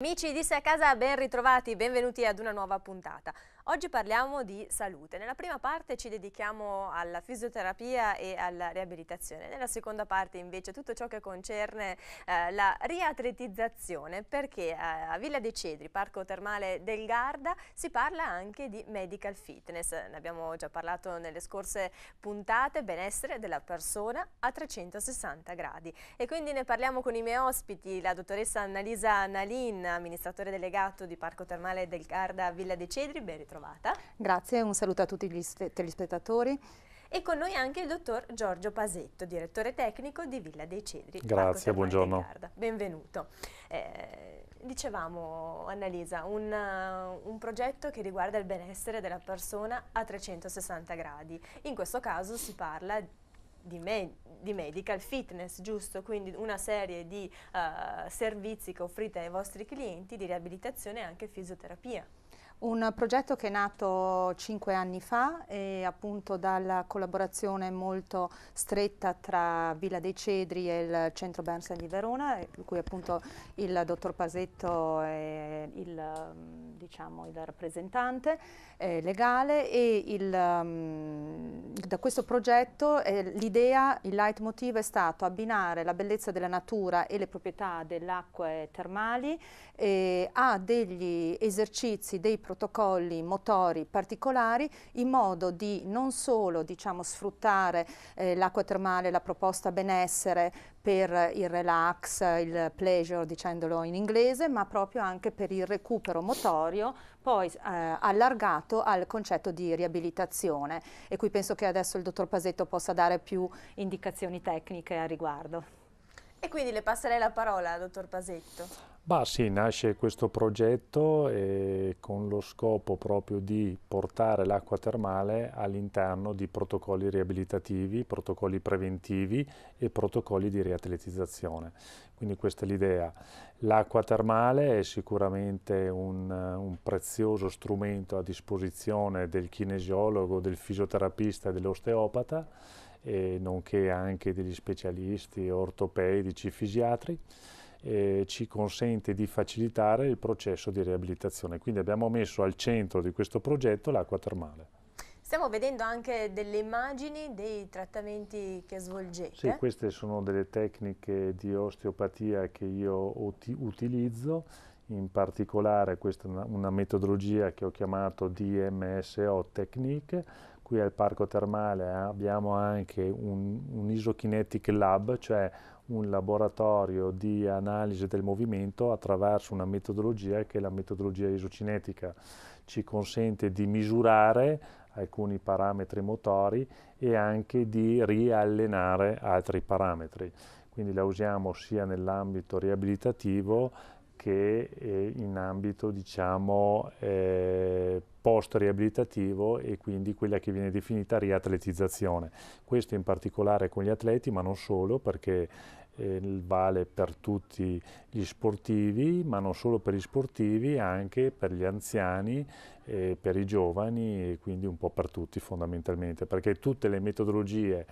Amici di Sei a Casa, ben ritrovati, benvenuti ad una nuova puntata. Oggi parliamo di salute. Nella prima parte ci dedichiamo alla fisioterapia e alla riabilitazione. Nella seconda parte invece tutto ciò che concerne la riatletizzazione, perché a Villa dei Cedri, Parco Termale del Garda, si parla anche di medical fitness. Ne abbiamo già parlato nelle scorse puntate, benessere della persona a 360 gradi. E quindi ne parliamo con i miei ospiti, la dottoressa Annalisa Nalin, amministratore delegato di Parco Termale del Garda Villa dei Cedri, ben ritrovata. Grazie, un saluto a tutti gli telespettatori. E con noi anche il dottor Giorgio Pasetto, direttore tecnico di Villa dei Cedri. Grazie, buongiorno. Benvenuto. Dicevamo, Annalisa, un progetto che riguarda il benessere della persona a 360 gradi. In questo caso si parla di medical fitness, giusto? Quindi una serie di servizi che offrite ai vostri clienti di riabilitazione e anche fisioterapia. Un progetto che è nato 5 anni fa e appunto dalla collaborazione molto stretta tra Villa dei Cedri e il Centro Bernstein di Verona, di cui appunto il dottor Pasetto è il rappresentante legale, e da questo progetto l'idea, il leitmotiv è stato abbinare la bellezza della natura e le proprietà delle acque termali a degli esercizi, dei protocolli motori particolari, in modo di non solo sfruttare l'acqua termale, la proposta benessere per il relax, il pleasure dicendolo in inglese, ma proprio anche per il recupero motorio, poi allargato al concetto di riabilitazione, e qui penso che adesso il dottor Pasetto possa dare più indicazioni tecniche a riguardo. E quindi le passerei la parola, dottor Pasetto. Sì, nasce questo progetto con lo scopo proprio di portare l'acqua termale all'interno di protocolli riabilitativi, protocolli preventivi e protocolli di riatletizzazione. Quindi questa è l'idea. L'acqua termale è sicuramente un prezioso strumento a disposizione del kinesiologo, del fisioterapista e dell'osteopata, nonché anche degli specialisti ortopedici, fisiatri. Ci consente di facilitare il processo di riabilitazione. Quindi abbiamo messo al centro di questo progetto l'acqua termale. Stiamo vedendo anche delle immagini dei trattamenti che svolgete. Sì, queste sono delle tecniche di osteopatia che io utilizzo, in particolare questa è una metodologia che ho chiamato DMSO Technique. Qui al Parco Termale abbiamo anche un Isokinetic Lab, cioè un laboratorio di analisi del movimento attraverso una metodologia che è la metodologia isocinetica. Ci consente di misurare alcuni parametri motori e anche di riallenare altri parametri. Quindi la usiamo sia nell'ambito riabilitativo che in ambito post-riabilitativo, e quindi quella che viene definita riatletizzazione. Questo in particolare con gli atleti, ma non solo, perché vale per tutti gli sportivi, ma non solo per gli sportivi, anche per gli anziani, per i giovani, e quindi un po' per tutti fondamentalmente, perché tutte le metodologie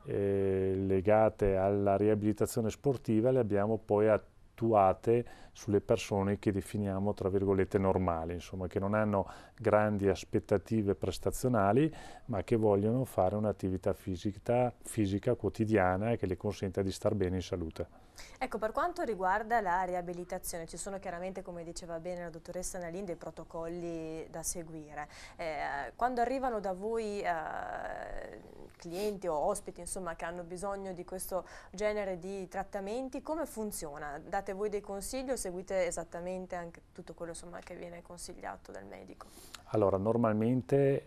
legate alla riabilitazione sportiva le abbiamo poi attuate sulle persone che definiamo tra virgolette normali, insomma, che non hanno grandi aspettative prestazionali, ma che vogliono fare un'attività fisica quotidiana che le consenta di star bene in salute. Ecco, per quanto riguarda la riabilitazione, ci sono chiaramente, come diceva bene la dottoressa Nalin, dei protocolli da seguire. Quando arrivano da voi clienti o ospiti, insomma, che hanno bisogno di questo genere di trattamenti, come funziona? Date voi dei consigli o seguite esattamente anche tutto quello, insomma, che viene consigliato dal medico? Allora, normalmente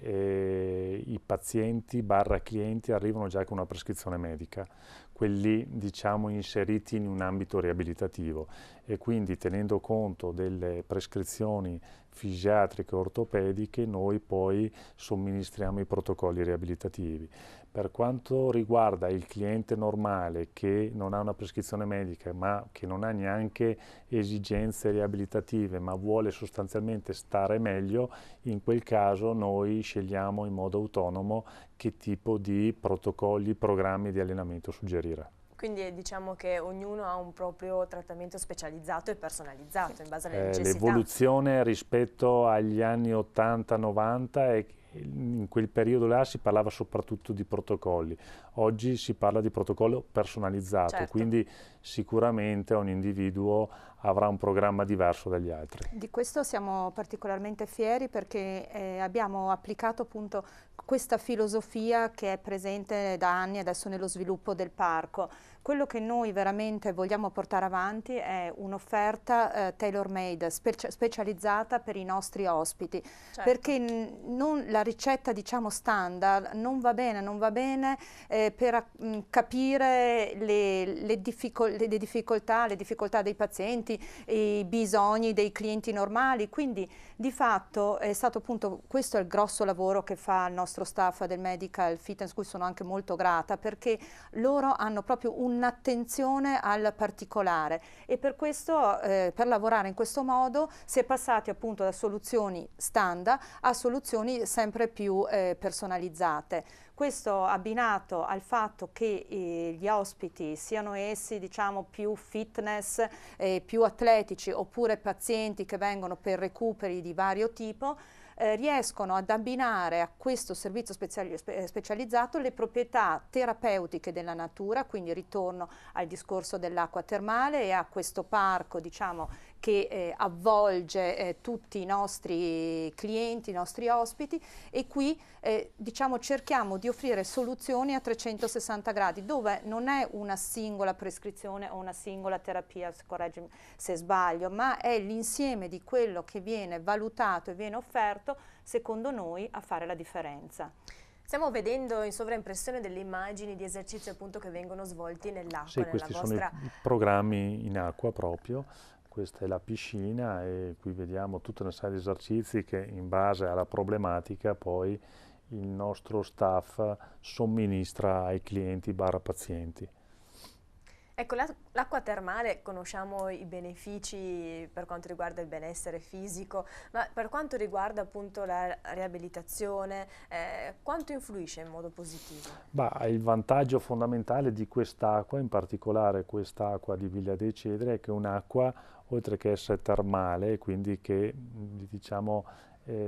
i pazienti / clienti arrivano già con una prescrizione medica, quelli diciamo inseriti in un ambito riabilitativo, e quindi tenendo conto delle prescrizioni fisiatriche e ortopediche noi poi somministriamo i protocolli riabilitativi. Per quanto riguarda il cliente normale che non ha una prescrizione medica ma che non ha neanche esigenze riabilitative ma vuole sostanzialmente stare meglio, in quel caso noi scegliamo in modo autonomo che tipo di protocolli, programmi di allenamento suggerire. Quindi diciamo che ognuno ha un proprio trattamento specializzato e personalizzato in base alle necessità. L'evoluzione rispetto agli anni 80-90 è che in quel periodo là si parlava soprattutto di protocolli, oggi si parla di protocollo personalizzato, certo. Quindi sicuramente ogni individuo avrà un programma diverso dagli altri. Di questo siamo particolarmente fieri perché abbiamo applicato appunto questa filosofia che è presente da anni adesso nello sviluppo del parco. Quello che noi veramente vogliamo portare avanti è un'offerta tailor-made, specializzata per i nostri ospiti, certo. Perché la ricetta diciamo standard non va bene per capire le difficoltà dei pazienti, i bisogni dei clienti normali, quindi di fatto è stato appunto questo è il grosso lavoro che fa il nostro staff del Medical Fitness, cui sono anche molto grata, perché loro hanno proprio un'attenzione al particolare e per questo per lavorare in questo modo si è passati appunto da soluzioni standard a soluzioni sempre più personalizzate. Questo abbinato al fatto che gli ospiti siano essi diciamo più fitness, più atletici oppure pazienti che vengono per recuperi di vario tipo, riescono ad abbinare a questo servizio specializzato le proprietà terapeutiche della natura, quindi ritorno al discorso dell'acqua termale e a questo parco diciamo che avvolge tutti i nostri clienti, i nostri ospiti e qui diciamo cerchiamo di offrire soluzioni a 360 gradi dove non è una singola prescrizione o una singola terapia, correggimi se sbaglio, ma è l'insieme di quello che viene valutato e viene offerto secondo noi a fare la differenza. Stiamo vedendo in sovraimpressione delle immagini di esercizi appunto che vengono svolti nell'acqua. Sì, questi sono i programmi in acqua proprio. Questa è la piscina e qui vediamo tutta una serie di esercizi che in base alla problematica poi il nostro staff somministra ai clienti / pazienti. Ecco, l'acqua termale, conosciamo i benefici per quanto riguarda il benessere fisico, ma per quanto riguarda appunto la riabilitazione, quanto influisce in modo positivo? Il vantaggio fondamentale di quest'acqua, in particolare quest'acqua di Villa dei Cedri, è che è un'acqua, oltre che essere termale, quindi che diciamo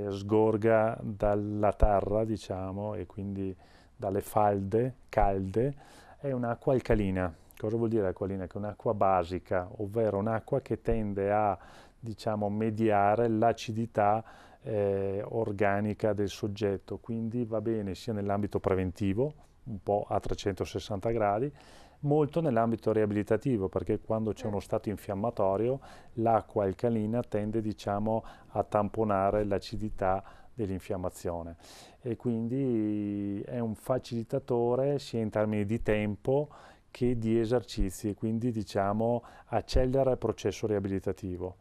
sgorga dalla terra, diciamo, e quindi dalle falde calde, è un'acqua alcalina. Cosa vuol dire alcalina? Che è un'acqua basica, ovvero un'acqua che tende a, diciamo, mediare l'acidità organica del soggetto, quindi va bene sia nell'ambito preventivo, un po' a 360 gradi, molto nell'ambito riabilitativo, perché quando c'è uno stato infiammatorio l'acqua alcalina tende, diciamo, a tamponare l'acidità dell'infiammazione e quindi è un facilitatore sia in termini di tempo che di esercizi e quindi diciamo accelera il processo riabilitativo.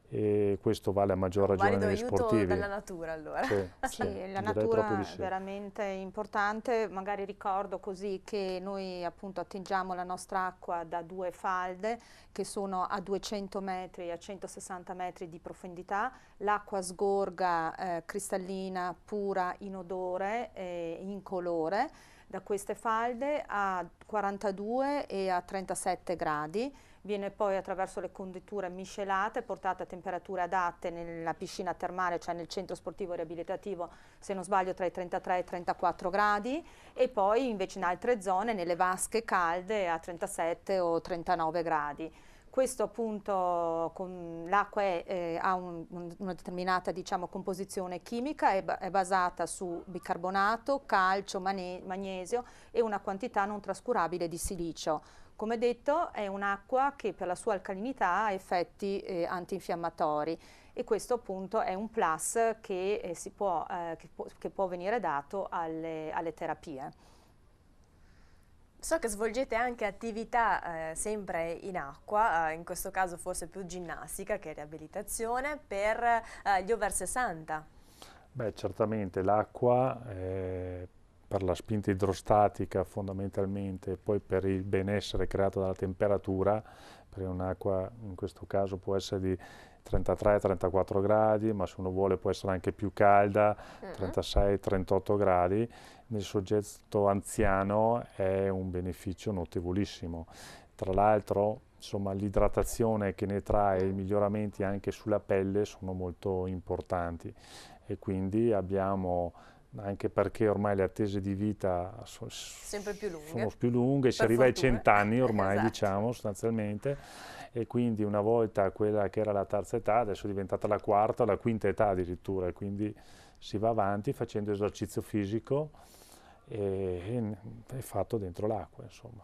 E questo vale a maggior ragione negli sportivi. Dalla natura allora. Sì, la natura è veramente importante, magari ricordo così che noi appunto attingiamo la nostra acqua da 2 falde che sono a 200 metri e a 160 metri di profondità, l'acqua sgorga cristallina, pura, inodore e incolore da queste falde a 42 e a 37 gradi. Viene poi attraverso le conditure miscelate, portate a temperature adatte nella piscina termale, cioè nel centro sportivo riabilitativo, se non sbaglio tra i 33 e i 34 gradi, e poi invece in altre zone, nelle vasche calde, a 37 o 39 gradi. Questo appunto, l'acqua ha una determinata diciamo, composizione chimica, è basata su bicarbonato, calcio, magnesio e una quantità non trascurabile di silicio. Come detto è un'acqua che per la sua alcalinità ha effetti antinfiammatori e questo appunto è un plus che, che può venire dato alle terapie. So che svolgete anche attività sempre in acqua, in questo caso forse più ginnastica che riabilitazione, per gli over 60. Certamente l'acqua per la spinta idrostatica fondamentalmente e poi per il benessere creato dalla temperatura, perché un'acqua in questo caso può essere di 33-34 gradi, ma se uno vuole può essere anche più calda, 36-38 gradi. Nel soggetto anziano è un beneficio notevolissimo. Tra l'altro, insomma, l'idratazione che ne trae, i miglioramenti anche sulla pelle sono molto importanti e quindi abbiamo, anche perché ormai le attese di vita sempre sono più lunghe, si arriva ai 100 anni ormai, esatto. diciamo, sostanzialmente, e quindi una volta quella che era la terza età, adesso è diventata la quarta, la quinta età addirittura, e quindi si va avanti facendo esercizio fisico e è fatto dentro l'acqua, insomma.